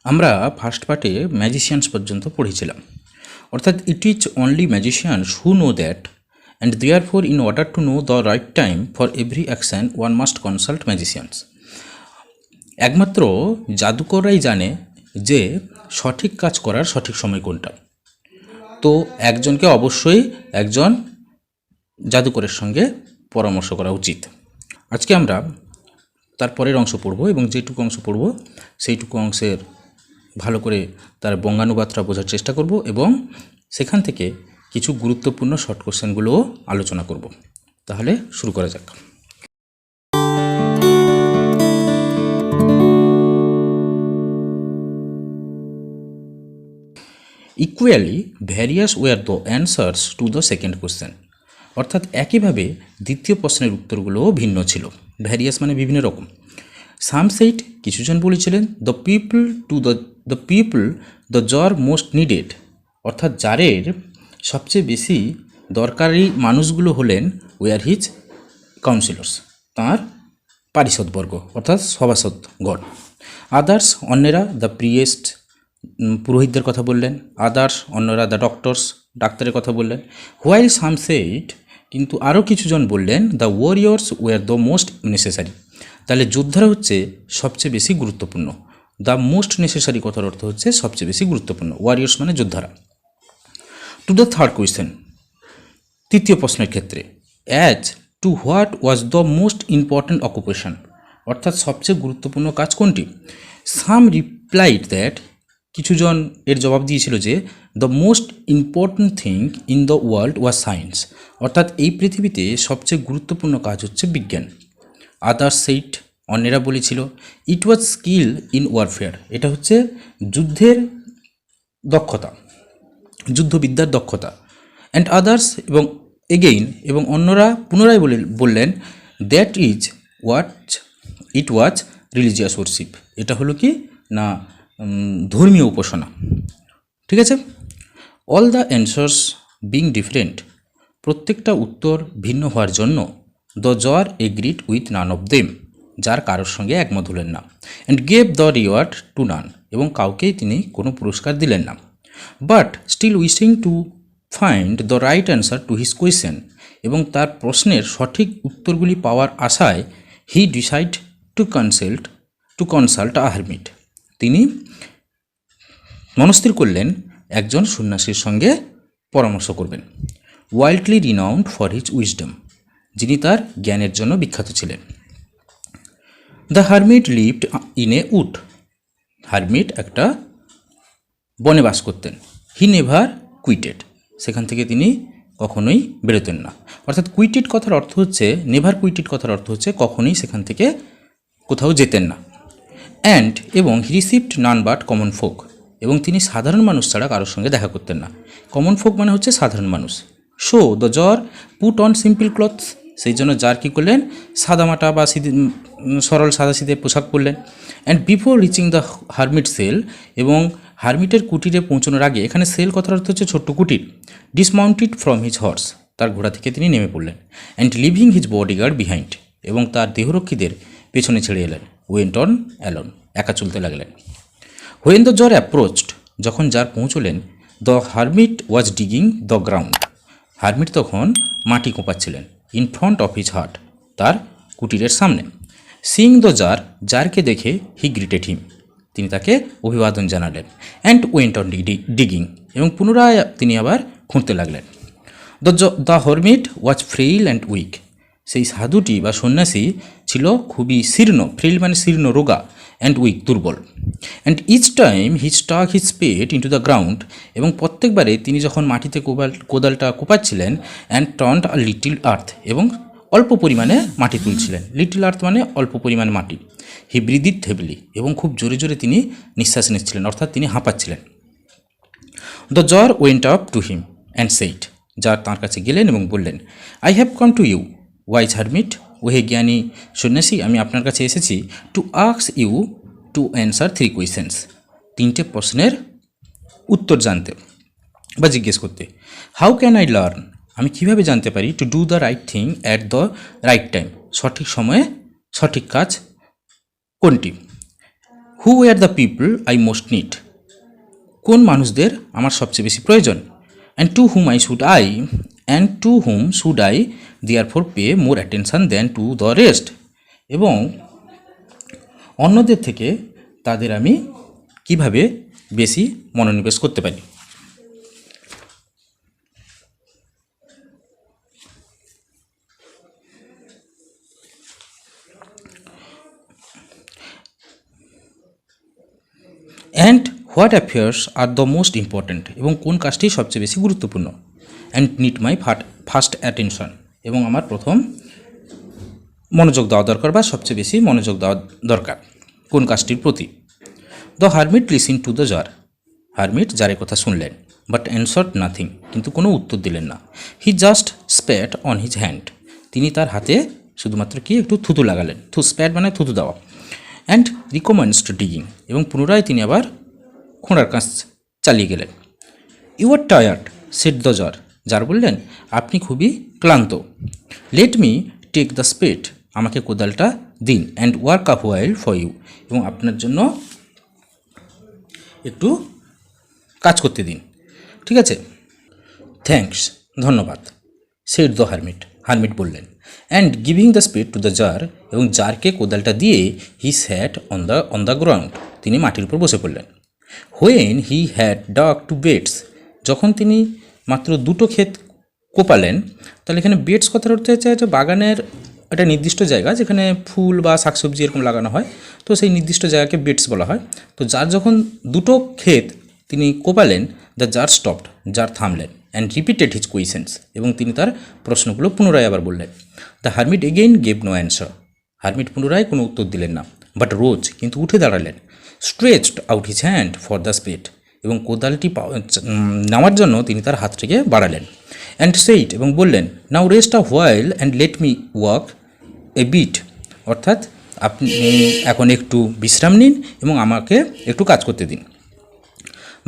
আমরা ফার্স্ট পার্টে ম্যাজিশিয়ানস পর্যন্ত পড়েছিলাম, অর্থাৎ it is only magicians who know that and therefore in order to know the right time for every action one must consult magicians. একমাত্র জাদুকররাই জানে যে সঠিক কাজ করার সঠিক সময় কোনটা। তো একজনকে অবশ্যই একজন জাদুকরের সঙ্গে পরামর্শ করা উচিত। আজকে আমরা তার পরের অংশ পড়ব এবং যেটুকু অংশ পড়ব সেইটুকু অংশের ভালো করে তার বঙ্গানুবাদটা বোঝার চেষ্টা করব এবং সেখান থেকে কিছু গুরুত্বপূর্ণ শর্ট কোশ্চেনগুলোও আলোচনা করব। তাহলে শুরু করা যাক। Equally various were the answers to the second question, অর্থাৎ একইভাবে দ্বিতীয় প্রশ্নের উত্তরগুলোও ভিন্ন ছিল। ভ্যারিয়াস মানে বিভিন্ন রকম। সাম সেইট, কিছুজন বলেছিলেন the people the tsar most needed, অর্থাৎ জারের সবচেয়ে বেশি দরকারি মানুষগুলো হলেন ওয়ার হিজ কাউন্সিলর্স, তাঁর পারিষদবর্গ অর্থাৎ সভাসদগণ। আদার্স, অন্যেরা দ্য প্রিয়েস্ট, পুরোহিতদের কথা বললেন। আদার্স, অন্যরা দ্য ডক্টরস, ডাক্তারের কথা বললেন। হোয়াইল সাম সেইট, কিন্তু আরও কিছুজন বললেন the warriors were the most necessary, তাহলে যোদ্ধারা হচ্ছে সবচেয়ে বেশি গুরুত্বপূর্ণ। দ্য মোস্ট নেসেসারি কথার অর্থ হচ্ছে সবচেয়ে বেশি গুরুত্বপূর্ণ, ওয়ারিয়র্স মানে যোদ্ধারা। টু দ্য থার্ড কোয়েশ্চেন, তৃতীয় প্রশ্নের ক্ষেত্রে, as to what was the most important occupation, অর্থাৎ সবচেয়ে গুরুত্বপূর্ণ কাজ কোনটি। সাম রিপ্লাইড দ্যাট, কিছুজন এর জবাব দিয়েছিল যে the most important thing in the world was science, অর্থাৎ এই পৃথিবীতে সবচেয়ে গুরুত্বপূর্ণ কাজ হচ্ছে বিজ্ঞান। আদার্স সেইট, অন্যেরা বলেছিল ইট ওয়াজ স্কিল ইন ওয়ারফেয়ার, এটা হচ্ছে যুদ্ধের দক্ষতা, যুদ্ধবিদ্যার দক্ষতা। অ্যান্ড আদার্স, এবং এগেইন, এবং অন্যরা পুনরায় বললেন that is what it was religious worship, এটা হলো কি না ধর্মীয় উপাসনা। ঠিক আছে। All the answers being different, প্রত্যেকটা উত্তর ভিন্ন হওয়ার জন্য the tsar agreed with none of them, যার কারোর সঙ্গে একমত হলেন না। And gave the reward to none, এবং কাউকেই তিনি কোনো পুরস্কার দিলেন না। But still wishing to find the right answer to his question, এবং তার প্রশ্নের সঠিক উত্তরগুলি পাওয়ার আশায় he decide to consult a hermit, তিনি মনস্থির করলেন একজন সন্ন্যাসীর সঙ্গে পরামর্শ করবেন। Wildly renowned for his wisdom, যিনি তার জ্ঞানের জন্য বিখ্যাত ছিলেন। The hermit lived in a wood, hermit একটা বনে বাস করতেন। হি নেভার কুইটেড, সেখান থেকে তিনি কখনোই বেরোতেন না। অর্থাৎ কুইটেড কথার অর্থ হচ্ছে, নেভার কুইটেড কথার অর্থ হচ্ছে কখনোই সেখান থেকে কোথাও যেতেন না। অ্যান্ড, এবং হি received none but common folk, এবং তিনি সাধারণ মানুষ ছাড়া কারোর সঙ্গে দেখা করতেন না। কমন ফোক মানে হচ্ছে সাধারণ মানুষ। So the tsar put on simple clothes, সেই জন্য জার কী করলেন, সাদামাটা বা সরল সাদাসিধে পোশাক পরলেন। And before reaching the hermit cell, এবং হারমিটের কুটিরে পৌঁছানোর আগে, এখানে সেল কথার অর্থ হচ্ছে ছোট্ট কুটির। ডিসমাউন্টেড ফ্রম হিজ হর্স, তার ঘোড়া থেকে তিনি নেমে পড়লেন। And living his bodyguard behind, এবং তার দেহরক্ষীদের পেছনে ছেড়ে এলেন। ওয়েন্ট অন অ্যালোন, একা চলতে লাগলেন। হোয়েন দ্য জার অ্যাপ্রোচড, যখন জার পৌঁছলেন, the hermit was digging the ground, hermit তখন মাটি কোপাচ্ছিলেন। In front of his hut, তার কুটিরের সামনে। সিইং দ্য জার, জারকে দেখে হি গ্রিটেড হিম, তিনি তাকে অভিবাদন জানালেন। অ্যান্ড ওয়েন্ট অন ডিগিং, এবং পুনরায় তিনি আবার খুঁড়তে লাগলেন। The hermit was frail and weak, সেই সাধুটি বা সন্ন্যাসী ছিল খুবই শীর্ণ, ফ্রেইল মানে শীর্ণ, রোগা, অ্যান্ড উইক, দুর্বল। And each time he stuck his spade into the ground, এবং প্রত্যেকবারে তিনি যখন মাটিতে কোদালটা কোপাচ্ছিলেন, অ্যান্ড টর্নড আ লিটিল আর্থ, এবং অল্প পরিমাণে মাটি তুলছিলেন। লিটিল আর্থ মানে অল্প পরিমাণে মাটি। হি ব্রিদিড হেভিলি, এবং খুব জোরে জোরে তিনি নিঃশ্বাস নিচ্ছিলেন, অর্থাৎ তিনি হাঁপাচ্ছিলেন। The tsar went up to him and said, tsar তাঁর কাছে গেলেন এবং বললেন, I have come to you wise hermit, ওহে জ্ঞানী সন্ন্যাসী, আমি আপনার কাছে এসেছি to ask you to answer 3 questions, 3টে প্রশ্নের উত্তর জানতে বা জিজ্ঞেস করতে। হাউ ক্যান আই লার্ন, আমি কিভাবে জানতে পারি, to do the right thing at the right time, সঠিক সময়ে সঠিক কাজ কোনটি। Who are the people I most need, কোন মানুষদের আমার সবচেয়ে বেশি প্রয়োজন, and to whom should I therefore pay more attention than to the rest, এবং অন্যদের থেকে তাদের আমি কিভাবে বেশি মনোনিবেশ করতে পারি। And what affairs are the most important, এবং কোন কাজটি সবচেয়ে বেশি গুরুত্বপূর্ণ, and need my first attention, এবং আমার প্রথম মনোযোগ দেওয়া দরকার বা সবচেয়ে বেশি মনোযোগ দেওয়া দরকার কোন কাজটির প্রতি। The hermit listen to the tsar, hermit জারের কথা শুনলেন, বাট অ্যান্সার্ড নাথিং, কিন্তু কোনো উত্তর দিলেন না। He just spat on his hand, তিনি তার হাতে শুধুমাত্র কি একটু থুতু লাগালেন, স্প্যাট মানে থুতু দেওয়া। অ্যান্ড রিকমেন্সড ডিগিং, এবং পুনরায় তিনি আবার খোঁড়ার কাজ চালিয়ে গেলেন। You are tired said the tsar, জার বললেন আপনি খুবই ক্লান্ত। Let me take the spade, আমাকে কোদালটা দিন, and work a while for you, এবং আপনার জন্য একটু কাজ করতে দিন, ঠিক আছে। থ্যাঙ্কস, ধন্যবাদ। সেড দ্য হারমিট, হারমিট বললেন। And giving the spade to the tsar, এবং জারকে কোদালটা দিয়ে he sat on the ground, তিনি মাটির উপর বসে পড়লেন। When he had dug two beds, যখন তিনি মাত্র দুটো ক্ষেত কোপালেন, তাহলে এখানে বেডস কথার অর্থ হচ্ছে যে বাগানের একটা নির্দিষ্ট জায়গা যেখানে ফুল বা শাকসবজি এরকম লাগানো হয়, তো সেই নির্দিষ্ট জায়গাকে বেডস বলা হয়। তো যার যখন দুটো ক্ষেত তিনি কোপালেন, দ্য জার স্টপড, জার থামলেন, অ্যান্ড রিপিটেড হিজ কোয়েশনস, এবং তিনি তার প্রশ্নগুলো পুনরায় আবার বললেন। The hermit again gave no answer, hermit পুনরায় কোনো উত্তর দিলেন না, বাট রোজ, কিন্তু উঠে দাঁড়ালেন। Stretched out his hand for the spade, এবং কোদালটি নেওয়ার জন্য তিনি তার হাতটিকে বাড়ালেন। অ্যান্ড সেইট, এবং বললেন now rest a while and let me walk a bit, অর্থাৎ আপনি এখন একটু বিশ্রাম নিন এবং আমাকে একটু কাজ করতে দিন।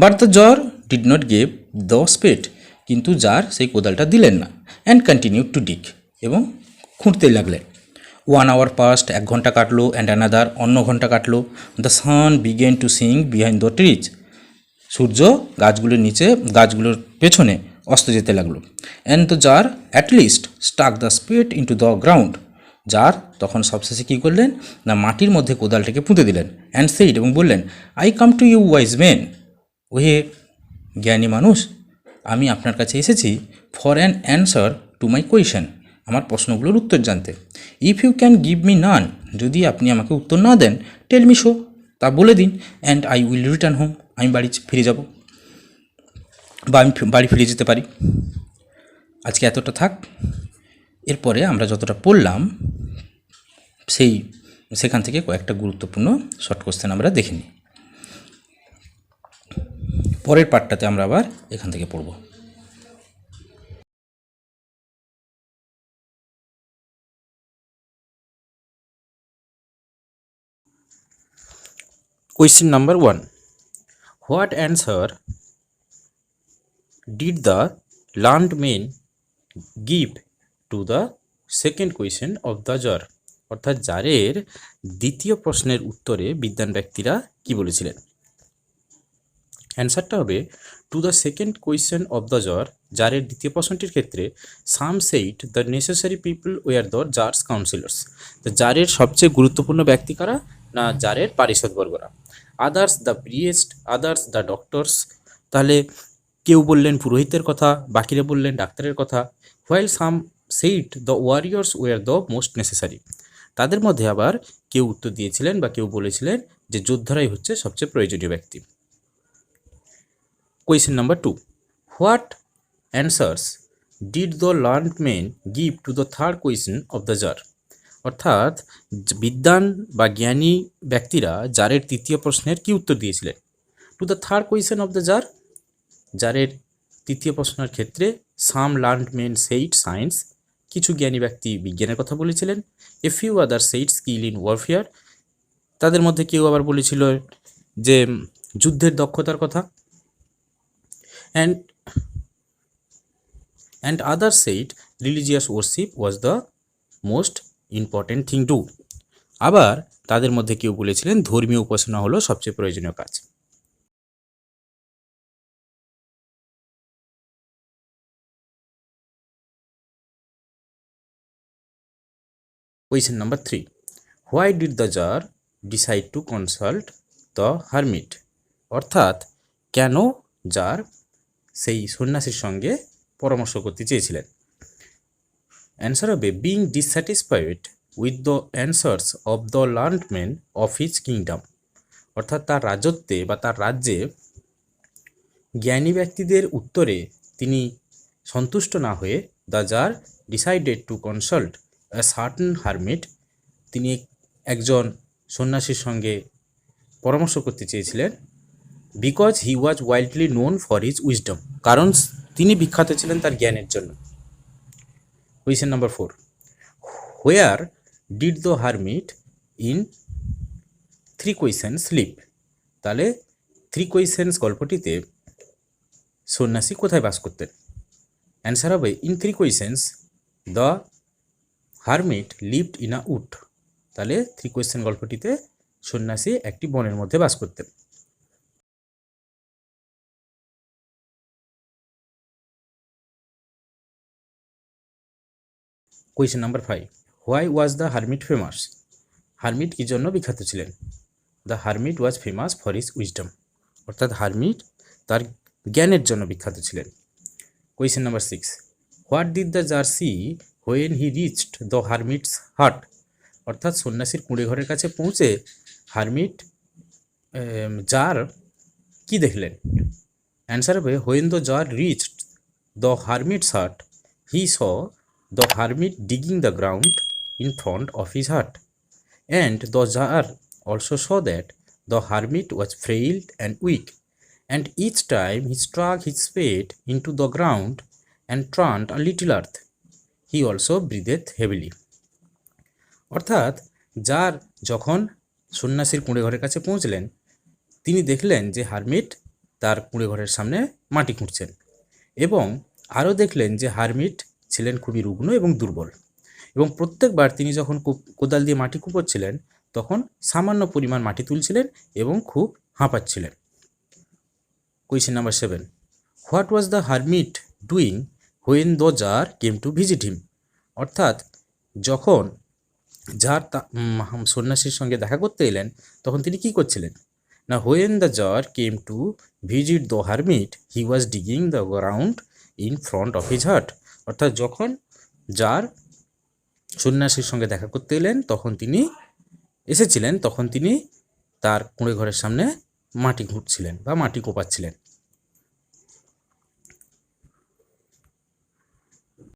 But the tsar did not gave the spade, কিন্তু জার সেই কোদালটা দিলেন না। অ্যান্ড কন্টিনিউ টু ডিক, এবং খুঁড়তে লাগলেন। 1 hour পাস্ট, 1 ঘন্টা কাটলো, অ্যান্ড অ্যানাদার, অন্য ঘন্টা কাটলো। The sun began to sink behind the trees, সূর্য গাছগুলোর নিচে, গাছগুলোর পেছনে অস্ত যেতে লাগলো। And the tsar at last stuck the spade into the ground, tsar তখন সবশেষে কী করলেন না মাটির মধ্যে কোদালটাকে পুঁতে দিলেন। অ্যান্ড সেইড, এবং বললেন I come to you wise men, ওহে জ্ঞানী মানুষ, আমি আপনার কাছে এসেছি for an answer to my question, আমার প্রশ্নগুলোর উত্তর জানতে। If you can give me none, যদি আপনি আমাকে উত্তর না দেন, টেল মি শো, তা বলে দিন। And I will return home, আমি বাড়ি ফিরে যাব, বা আমি বাড়ি ফিরে যেতে পারি। আজকে এতটা থাক, এরপরে আমরা যতটা পড়লাম সেখান থেকে কয়েকটা গুরুত্বপূর্ণ শর্ট কোশ্চেন আমরা দেখে নিই। পরের পার্টটাতে আমরা আবার এখান থেকে পড়ব। Question number 1. What answer did the learned man give to the second question of the jar? অর্থাৎ জারের দ্বিতীয় প্রশ্নের উত্তরে বিদ্বান ব্যক্তিরা কি বলেছিলেন? অ্যান্সারটা হবে to the second question of the tsar, জারের দ্বিতীয় প্রশ্নটির ক্ষেত্রে some said the necessary people were the tsar's councillors, জারের সবচেয়ে গুরুত্বপূর্ণ ব্যক্তি কারা না জারের পারিষদবর্গরা। Others the priest, others the doctors, তাহলে কেউ বললেন পুরোহিতের কথা, বাকিরা বললেন ডাক্তারের কথা। While some said the warriors were the most necessary, তাদের মধ্যে আবার কেউ উত্তর দিয়েছিলেন বা কেউ বলেছিলেন যে যোদ্ধারাই হচ্ছে সবচেয়ে প্রয়োজনীয় ব্যক্তি। Question number 2. What answers did the learned man give to the third question of the jar? অর্থাৎ বিদ্বান বা জ্ঞানী ব্যক্তিরা জারের তৃতীয় প্রশ্নের কি উত্তর দিয়েছিলেন? To the third question of the tsar, জারের তৃতীয় প্রশ্নের ক্ষেত্রে some learned men said science, কিছু জ্ঞানী ব্যক্তি বিজ্ঞানের কথা বলেছিলেন। A few other said skill in warfare, তাদের মধ্যে কেউ আবার বলেছিল যে যুদ্ধের দক্ষতার কথা। and others said religious worship was the most important thing too. আবার তাদের মধ্যে কেউ বলেছিলেন ধর্মীয় উপাসনা হলো সবচেয়ে প্রয়োজনীয় কাজ। Question number 3. Why did the jar decide to consult the hermit? অর্থাৎ কেন জার সেই সন্ন্যাসীর সঙ্গে পরামর্শ করতে চেয়েছিলেন? অ্যান্সার হবে being dissatisfied with the answers of the learned man of his kingdom. অর্থাৎ তার রাজত্বে বা তার রাজ্যে জ্ঞানী ব্যক্তিদের উত্তরে তিনি সন্তুষ্ট না হয়ে the tsar decided to consult a certain hermit, তিনি একজন সন্ন্যাসীর সঙ্গে পরামর্শ করতে চেয়েছিলেন। Because he was wildly known for his wisdom, কারণ তিনি বিখ্যাত ছিলেন তার জ্ঞানের জন্য। Question number 4. Where did the hermit in 3 questions live? তাহলে 3 কোয়েশ্চেন্স গল্পটিতে সন্ন্যাসী কোথায় বাস করতেন? অ্যান্সার হবে in 3 questions the hermit lived in a wood. তাহলে 3 কোয়েশ্চেন গল্পটিতে সন্ন্যাসী একটি বনের মধ্যে বাস করতেন। Question number 5. Why was the hermit famous? Hermit কি জন্য বিখ্যাত ছিলেন? The hermit was famous for his wisdom. অর্থাৎ হারমিট তার জ্ঞানের জন্য বিখ্যাত ছিলেন। Question number 6. What did the tsar see when he reached the hermit's hut? অর্থাৎ সন্ন্যাসীর কুঁড়ে ঘরের কাছে পৌঁছে হারমিট জার কি দেখলেন? অ্যান্সার হবে when the tsar reached the hermit's hut he saw the hermit digging the ground in front of his hut, and the jar also saw that the hermit was frail and weak, and each time he struck his spade into the ground and turned a little earth, he also breathed heavily. অর্থাৎ যার যখন সন্ন্যাসীর কুঁড়ে ঘরের কাছে পৌঁছলেন, তিনি দেখলেন যে হারমিট তার কুঁড়ে ঘরের সামনে মাটি খুঁড়ছেন, এবং আরও দেখলেন যে হারমিট ছিলেন খুবই রুগ্ন এবং দুর্বল, এবং প্রত্যেকবার তিনি যখন কোদাল দিয়ে মাটি কুপোচ্ছিলেন তখন সামান্য পরিমাণ মাটি তুলছিলেন এবং খুব হাঁপাচ্ছিলেন। Question number 7. What was the hermit doing when the tsar came to visit him? অর্থাৎ যখন জার সন্ন্যাসীর সঙ্গে দেখা করতে এলেন তখন তিনি কি করছিলেন? না, when the tsar came to visit the hermit he was digging the ground in front of his hut. অর্থাৎ যখন জার সন্ন্যাসীর সঙ্গে দেখা করতে এলেন তখন তিনি তার কুঁড়ে ঘরের সামনে মাটি ঘুরছিলেন বা মাটি কোপাচ্ছিলেন।